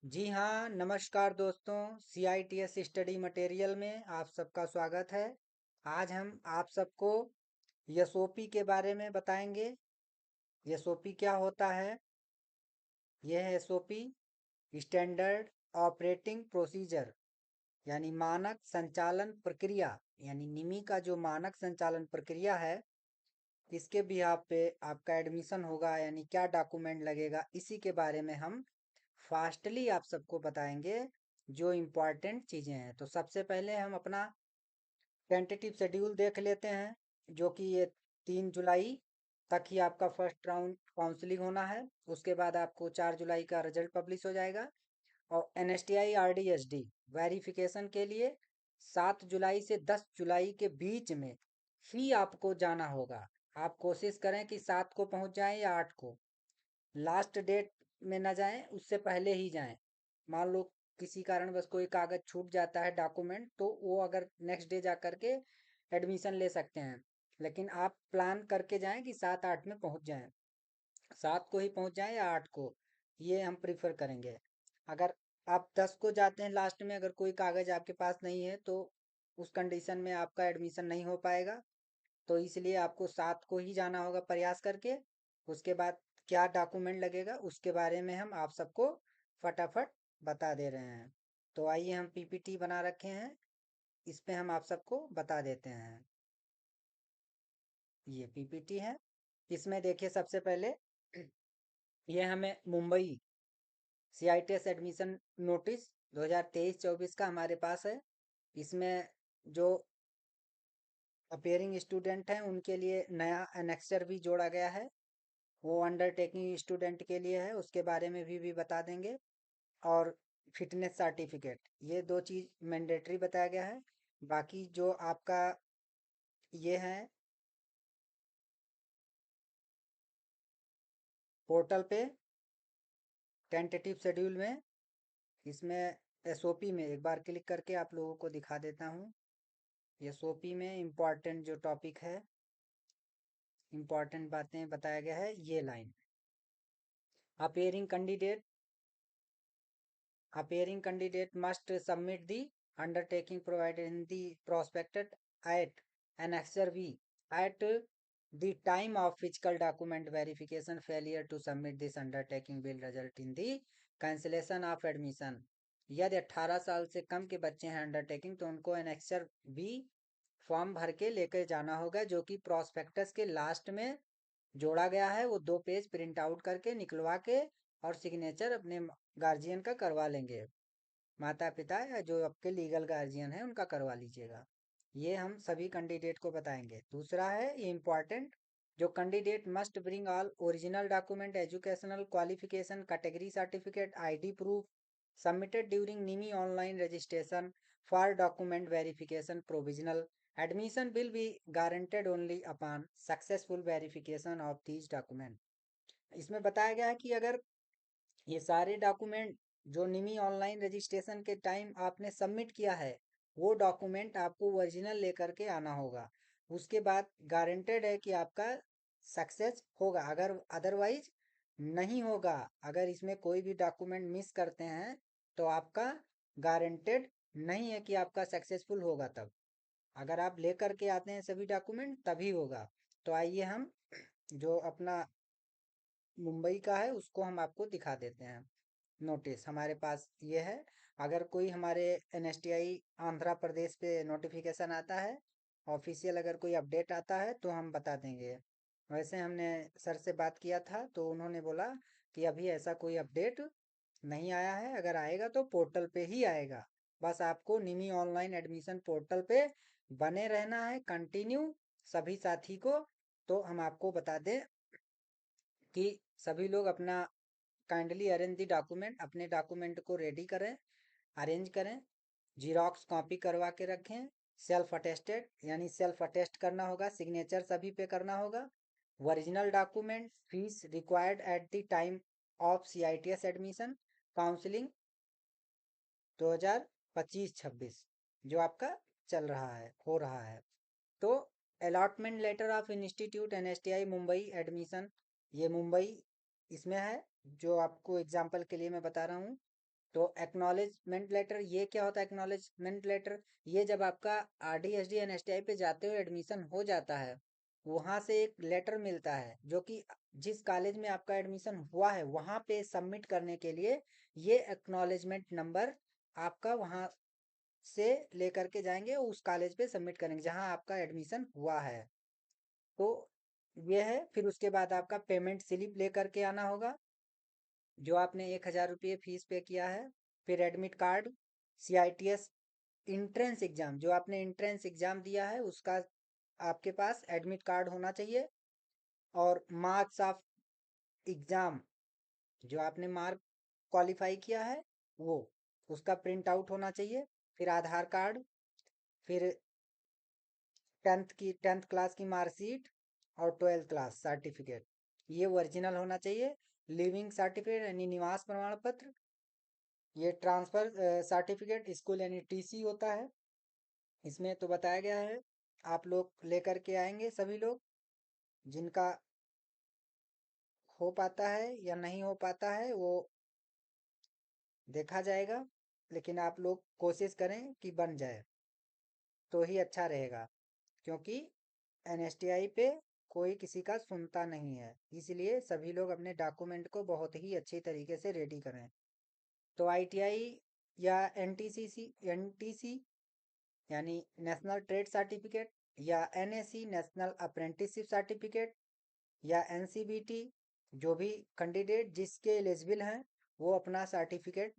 जी हाँ, नमस्कार दोस्तों। CITS स्टडी मटेरियल में आप सबका स्वागत है। आज हम आप सबको एसओपी के बारे में बताएंगे। एसओपी क्या होता है? यह एसओपी स्टैंडर्ड ऑपरेटिंग प्रोसीजर यानी मानक संचालन प्रक्रिया यानी निमी का जो मानक संचालन प्रक्रिया है, इसके बिहाफ पे आपका एडमिशन होगा यानी क्या डॉक्यूमेंट लगेगा, इसी के बारे में हम फास्टली आप सबको बताएंगे जो इम्पोर्टेंट चीज़ें हैं। तो सबसे पहले हम अपना टेंटेटिव शेड्यूल देख लेते हैं, जो कि ये 3 जुलाई तक ही आपका फर्स्ट राउंड काउंसलिंग होना है। उसके बाद आपको 4 जुलाई का रिजल्ट पब्लिश हो जाएगा। और NSTI RDSD वेरिफिकेशन के लिए 7 जुलाई से 10 जुलाई के बीच में ही आपको जाना होगा। आप कोशिश करें कि 7 को पहुंच जाएं या 8 को, लास्ट डेट में ना जाएं, उससे पहले ही जाएं। मान लो किसी कारणवश कोई कागज छूट जाता है, डॉक्यूमेंट, तो वो अगर नेक्स्ट डे जा करके एडमिशन ले सकते हैं। लेकिन आप प्लान करके जाएं कि 7-8 में पहुंच जाएं। 7 को ही पहुंच जाएं या 8 को, ये हम प्रीफर करेंगे। अगर आप 10 को जाते हैं लास्ट में, अगर कोई कागज आपके पास नहीं है, तो उस कंडीशन में आपका एडमिशन नहीं हो पाएगा। तो इसलिए आपको 7 को ही जाना होगा प्रयास करके। उसके बाद क्या डॉक्यूमेंट लगेगा उसके बारे में हम आप सबको फटाफट बता दे रहे हैं। तो आइए, हम पीपीटी बना रखे हैं, इस पे हम आप सबको बता देते हैं। ये पीपीटी है। इसमें देखिए, सबसे पहले ये हमें मुंबई CITS एडमिशन नोटिस 2023-24 का हमारे पास है। इसमें जो अपेयरिंग स्टूडेंट हैं उनके लिए नया एनेक्सर भी जोड़ा गया है। वो अंडरटेकिंग स्टूडेंट के लिए है, उसके बारे में भी बता देंगे। और फिटनेस सर्टिफिकेट, ये दो चीज़ मैंडेटरी बताया गया है। बाकी जो आपका ये है पोर्टल पे टेंटेटिव शेड्यूल में, इसमें एसओपी में एक बार क्लिक करके आप लोगों को दिखा देता हूँ। एसओपी में इम्पॉर्टेंट जो टॉपिक है, इम्पॉर्टेंट बातें बताया गया है। ये line, appearing candidate appearing candidate must submit the undertaking provided in the prospectus at annexure B at the time of physical document verification. Failure to submit this undertaking will result in the cancellation of admission. यदि 18 साल से कम के बच्चे हैं undertaking, तो उनको annexure B form भर के लेकर जाना होगा, जो कि प्रोस्पेक्टस के लास्ट में जोड़ा गया है। वो 2 पेज प्रिंट आउट करके निकलवा के और सिग्नेचर अपने गार्जियन का करवा लेंगे। माता पिता या जो आपके लीगल गार्जियन है उनका करवा लीजिएगा। ये हम सभी कैंडिडेट को बताएंगे। दूसरा है ये इम्पॉर्टेंट, जो candidate must bring all original document, educational qualification, category certificate, ID proof submitted during Nimi online registration for document verification provisional. Admission will be guaranteed only upon successful verification of these document. इसमें बताया गया है कि अगर ये सारे document जो निमी online registration के टाइम आपने सबमिट किया है, वो डॉक्यूमेंट आपको ओरिजिनल लेकर के आना होगा। उसके बाद गारंटेड है कि आपका सक्सेस होगा। अगर अदरवाइज नहीं होगा, अगर इसमें कोई भी डॉक्यूमेंट मिस करते हैं, तो आपका गारंटेड नहीं है कि आपका सक्सेसफुल होगा। तब अगर आप लेकर के आते हैं सभी डॉक्यूमेंट, तभी होगा। तो आइए, हम जो अपना मुंबई का है उसको हम आपको दिखा देते हैं। नोटिस हमारे पास ये है। अगर कोई हमारे NSTI आंध्र प्रदेश पे नोटिफिकेशन आता है, ऑफिशियल अगर कोई अपडेट आता है, तो हम बता देंगे। वैसे हमने सर से बात किया था, तो उन्होंने बोला कि अभी ऐसा कोई अपडेट नहीं आया है, अगर आएगा तो पोर्टल पे ही आएगा। बस आपको निमी ऑनलाइन एडमिशन पोर्टल पे बने रहना है कंटिन्यू, सभी साथी को। तो हम आपको बता दें कि सभी लोग अपना काइंडली अरेंज दी डॉक्यूमेंट, अपने डॉक्यूमेंट को रेडी करें, अरेंज करें, जीरोक्स कॉपी करवा के रखें। सेल्फ अटेस्टेड यानी सेल्फ अटेस्ट करना होगा, सिग्नेचर सभी पे करना होगा। Original document, fees required at the time of CITS admission counselling 2025-26 जो आपका चल रहा है, हो रहा है। तो allotment letter of institute NSTI Mumbai admission, ये मुंबई इसमें है, जो आपको एग्जाम्पल के लिए मैं बता रहा हूँ। तो एक्नॉलेजमेंट लेटर, ये क्या होता है एक्नॉलेजमेंट लेटर? ये जब आपका आरडी एसडी एनएसटीआई पे जाते हुए एडमिशन हो जाता है, वहां से एक लेटर मिलता है जो कि जिस कॉलेज में आपका एडमिशन हुआ है वहां पे सबमिट करने के लिए ये एक्नॉलेजमेंट नंबर आपका वहां से लेकर के जाएंगे, उस कॉलेज पे सबमिट करेंगे जहां आपका एडमिशन हुआ है। तो ये है। फिर उसके बाद आपका पेमेंट स्लिप लेकर के आना होगा, जो आपने 1,000 रुपये फीस पे किया है। फिर admit card, CITS entrance exam, जो आपने इंट्रेंस एग्जाम दिया है उसका आपके पास एडमिट कार्ड होना चाहिए। और मार्क्स ऑफ एग्जाम, जो आपने मार्क क्वालिफाई किया है वो, उसका प्रिंट आउट होना चाहिए। फिर आधार कार्ड, फिर 10th क्लास की मार्कशीट और 12th क्लास सर्टिफिकेट, ये ओरिजिनल होना चाहिए। लिविंग सर्टिफिकेट यानी निवास प्रमाण पत्र, ये ट्रांसफर सर्टिफिकेट स्कूल यानी TC होता है। इसमें तो बताया गया है, आप लोग लेकर के आएंगे सभी लोग, जिनका हो पाता है या नहीं हो पाता है वो देखा जाएगा, लेकिन आप लोग कोशिश करें कि बन जाए तो ही अच्छा रहेगा, क्योंकि NSTI पे कोई किसी का सुनता नहीं है, इसलिए सभी लोग अपने डॉक्यूमेंट को बहुत ही अच्छी तरीके से रेडी करें। तो ITI या NTC यानी नेशनल ट्रेड सर्टिफिकेट, या NSC नेशनल अप्रेंटिसशिप सर्टिफिकेट, या NCBT, जो भी कैंडिडेट जिसके एलिजिबल हैं वो अपना सर्टिफिकेट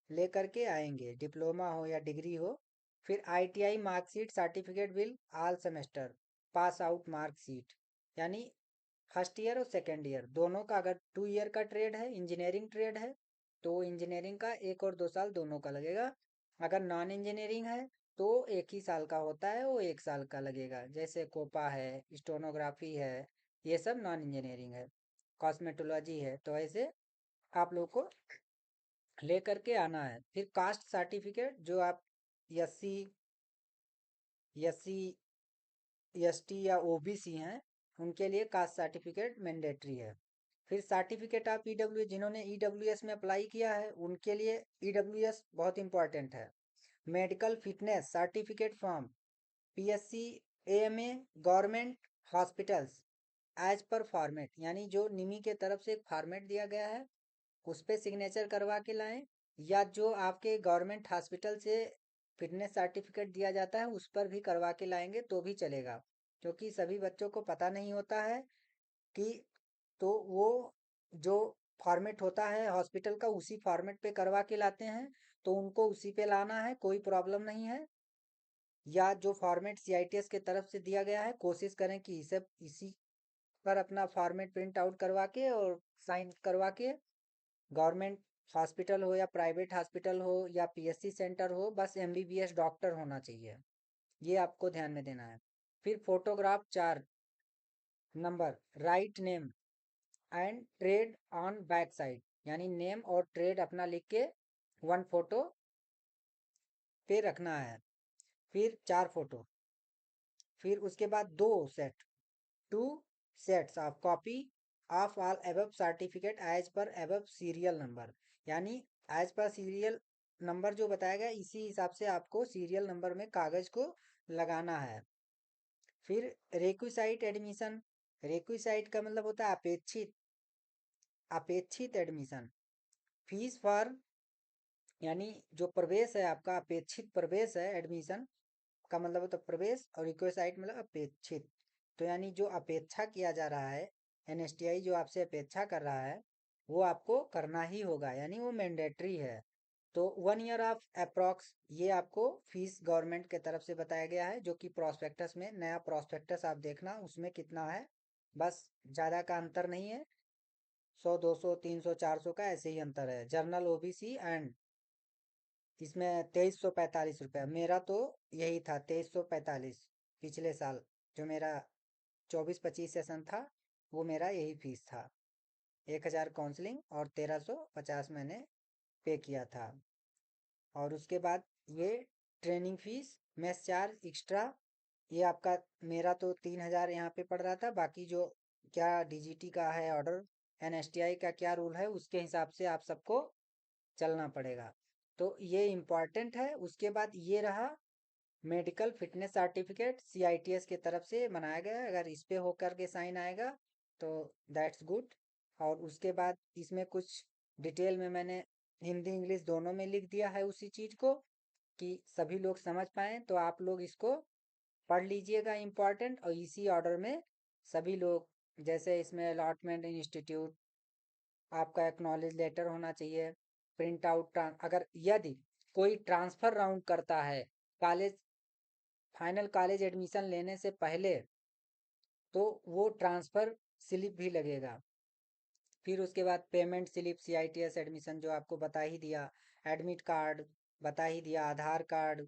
लेकर के आएंगे, डिप्लोमा हो या डिग्री हो। फिर ITI marksheet certificate will all semester pass out marksheet, यानी फर्स्ट ईयर और सेकेंड ईयर दोनों का, अगर 2 ईयर का ट्रेड है, इंजीनियरिंग ट्रेड है, तो इंजीनियरिंग का 1 और 2 साल दोनों का लगेगा। अगर नॉन इंजीनियरिंग है तो 1 ही साल का होता है, वो 1 साल का लगेगा। जैसे कोपा है, स्टोनोग्राफी है, ये सब नॉन इंजीनियरिंग है। कॉस्मेटोलॉजी है, तो ऐसे आप लोग को लेकर के आना है। फिर कास्ट सर्टिफिकेट, जो आप SC SC ST या OBC हैं उनके लिए कास्ट सर्टिफिकेट मैंडेटरी है। फिर सर्टिफिकेट ऑफ EWS, जिन्होंने EWS में अप्लाई किया है उनके लिए EWS बहुत इंपॉर्टेंट है। Medical fitness certificate from PSC AMA government hospitals as per format, यानी जो निमी के तरफ से एक फॉर्मेट दिया गया है उस पे सिग्नेचर करवा के लाएं, या जो आपके गवर्नमेंट हॉस्पिटल से फिटनेस सर्टिफिकेट दिया जाता है उस पर भी करवा के लाएंगे तो भी चलेगा, क्योंकि सभी बच्चों को पता नहीं होता है कि, तो वो जो फॉर्मेट होता है हॉस्पिटल का उसी फॉर्मेट पे करवा के लाते हैं, तो उनको उसी पे लाना है, कोई प्रॉब्लम नहीं है। या जो फॉर्मेट CITS के तरफ से दिया गया है कोशिश करें कि इसी पर अपना फॉर्मेट प्रिंट आउट करवा के और साइन करवा के, गवर्नमेंट हॉस्पिटल हो या प्राइवेट हॉस्पिटल हो या PSC सेंटर हो, बस MBBS डॉक्टर होना चाहिए, ये आपको ध्यान में देना है। फिर photograph 4 number, write name and trade on back side, यानी नेम और ट्रेड अपना लिख के 1 फोटो पे रखना है। फिर 4 फोटो। फिर उसके बाद 2 sets of copy of all above certificate as per above serial number, यानी एज पर सीरियल नंबर जो बताया गया इसी हिसाब से आपको सीरियल नंबर में कागज को लगाना है। फिर रिक्विसाइट एडमिशन, रिक्विसाइट का मतलब होता है अपेक्षित, अपेक्षित एडमिशन। फीस फॉर, यानी जो प्रवेश है आपका अपेक्षित प्रवेश है, एडमिशन का मतलब होता है प्रवेश, और रिक्वेसाइट मतलब अपेक्षित। तो यानी जो अपेक्षा किया जा रहा है, NSTI जो आपसे अपेक्षा कर रहा है वो आपको करना ही होगा, यानी वो मैंडेटरी है। तो 1 ईयर ऑफ अप्रॉक्स, ये आपको फीस गवर्नमेंट के तरफ से बताया गया है, जो कि प्रोस्पेक्टस में, नया प्रोस्पेक्टस आप देखना उसमें कितना है, बस ज़्यादा का अंतर नहीं है, 100 200 300 400 का ऐसे ही अंतर है। जर्नल OBC एंड इसमें 2345 रुपया, मेरा तो यही था 2345 पिछले साल, जो मेरा 24-25 सेशन था वो मेरा यही फीस था। 1,000 काउंसलिंग और 1,350 मैंने पे किया था। और उसके बाद ये training fees, mess charge extra, ये आपका, मेरा तो 3,000 यहाँ पे पड़ रहा था, बाकी जो क्या DGT का है ऑर्डर, NSTI का क्या रूल है उसके हिसाब से आप सबको चलना पड़ेगा। तो ये इम्पॉर्टेंट है। उसके बाद ये रहा मेडिकल फिटनेस सर्टिफिकेट, CITS की तरफ से बनाया गया है। अगर इस पे होकर के साइन आएगा तो दैट्स गुड। और उसके बाद इसमें कुछ डिटेल में मैंने हिंदी इंग्लिश दोनों में लिख दिया है उसी चीज़ को, कि सभी लोग समझ पाएँ। तो आप लोग इसको पढ़ लीजिएगा इम्पॉर्टेंट, और इसी ऑर्डर में सभी लोग, जैसे इसमें अलॉटमेंट इंस्टीट्यूट, आपका एक्नॉलेज लेटर होना चाहिए, प्रिंट आउट, अगर यदि कोई ट्रांसफ़र राउंड करता है कॉलेज, फाइनल कॉलेज एडमिशन लेने से पहले, तो वो ट्रांसफ़र स्लिप भी लगेगा। फिर उसके बाद पेमेंट स्लिप, CITS एडमिशन जो आपको बता ही दिया, एडमिट कार्ड बता ही दिया, आधार कार्ड,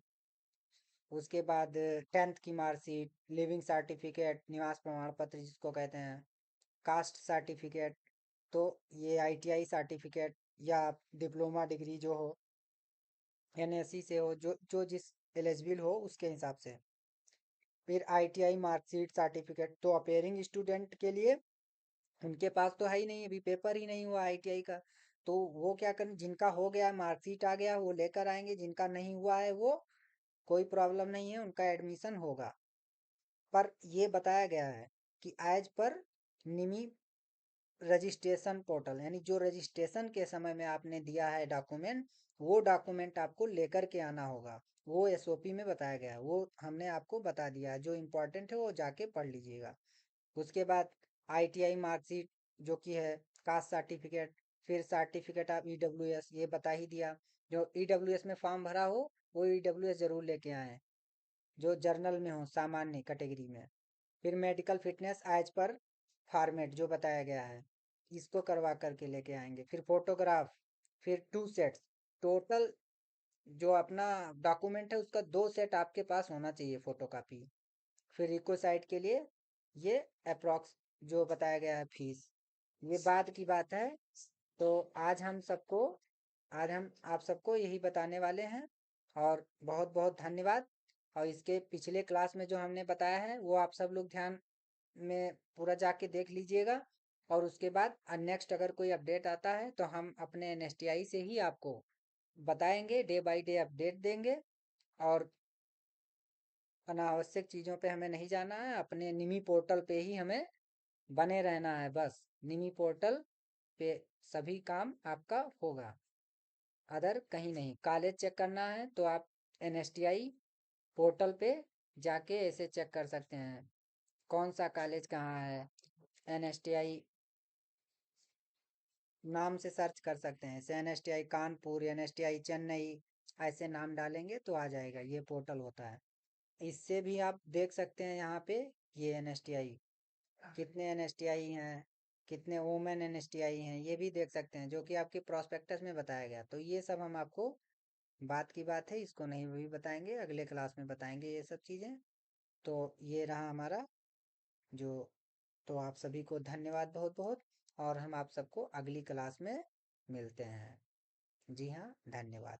उसके बाद 10th की मार्कशीट, लिविंग सर्टिफिकेट, निवास प्रमाण पत्र जिसको कहते हैं, कास्ट सर्टिफिकेट, तो ये ITI सर्टिफिकेट या डिप्लोमा डिग्री जो हो, NSE से हो, जो जो जिस एलिजिबल हो उसके हिसाब से। फिर ITI मार्कशीट सर्टिफिकेट, तो अपेयरिंग स्टूडेंट के लिए उनके पास तो है ही नहीं, अभी पेपर ही नहीं हुआ ITI का, तो वो क्या करें, जिनका हो गया मार्कशीट आ गया वो लेकर आएंगे, जिनका नहीं हुआ है वो कोई प्रॉब्लम नहीं है, उनका एडमिशन होगा। पर ये बताया गया है कि एज पर निमी रजिस्ट्रेशन पोर्टल, यानी जो रजिस्ट्रेशन के समय में आपने दिया है डॉक्यूमेंट, वो डॉक्यूमेंट आपको लेकर के आना होगा। वो SOP में बताया गया है, वो हमने आपको बता दिया है। जो इम्पोर्टेंट है वो जाके पढ़ लीजिएगा। उसके बाद ITI मार्कशीट जो कि है, कास्ट सर्टिफिकेट, फिर सर्टिफिकेट ऑफ EWS, ये बता ही दिया। जो EWS में फॉर्म भरा हो वो EWS जरूर लेके आए, जो जर्नल में हो, सामान्य कैटेगरी में। फिर medical fitness as per format जो बताया गया है, इसको करवा करके लेके आएंगे। फिर फोटोग्राफ, फिर 2 सेट्स, टोटल जो अपना डॉक्यूमेंट है उसका 2 सेट आपके पास होना चाहिए, फोटो कापी। फिर इकोसाइट के लिए ये अप्रॉक्स जो बताया गया है फीस, ये बाद की बात है। तो आज हम सबको आज हम आप सबको यही बताने वाले हैं, और बहुत बहुत धन्यवाद। और इसके पिछले क्लास में जो हमने बताया है वो आप सब लोग ध्यान में पूरा जाके देख लीजिएगा। और उसके बाद नेक्स्ट अगर कोई अपडेट आता है तो हम अपने NSTI से ही आपको बताएंगे, डे बाय डे अपडेट देंगे। और अनावश्यक चीज़ों पे हमें नहीं जाना है, अपने निमी पोर्टल पे ही हमें बने रहना है। बस निमी पोर्टल पे सभी काम आपका होगा, अदर कहीं नहीं। कॉलेज चेक करना है तो आप NSTI पोर्टल पे जाके ऐसे चेक कर सकते हैं, कौन सा कॉलेज कहाँ है। NSTI नाम से सर्च कर सकते हैं, जैसे NSTI कानपुर, NSTI चेन्नई, ऐसे नाम डालेंगे तो आ जाएगा, ये पोर्टल होता है। इससे भी आप देख सकते हैं यहाँ पे, ये NSTI कितने NSTI हैं, कितने वोमेन NSTI हैं, ये भी देख सकते हैं, जो कि आपके प्रोस्पेक्टस में बताया गया। तो ये सब हम आपको बात की बात है, इसको नहीं भी बताएंगे, अगले क्लास में बताएंगे ये सब चीज़ें। तो ये रहा हमारा जो, तो आप सभी को धन्यवाद बहुत बहुत, और हम आप सबको अगली क्लास में मिलते हैं। जी हाँ, धन्यवाद।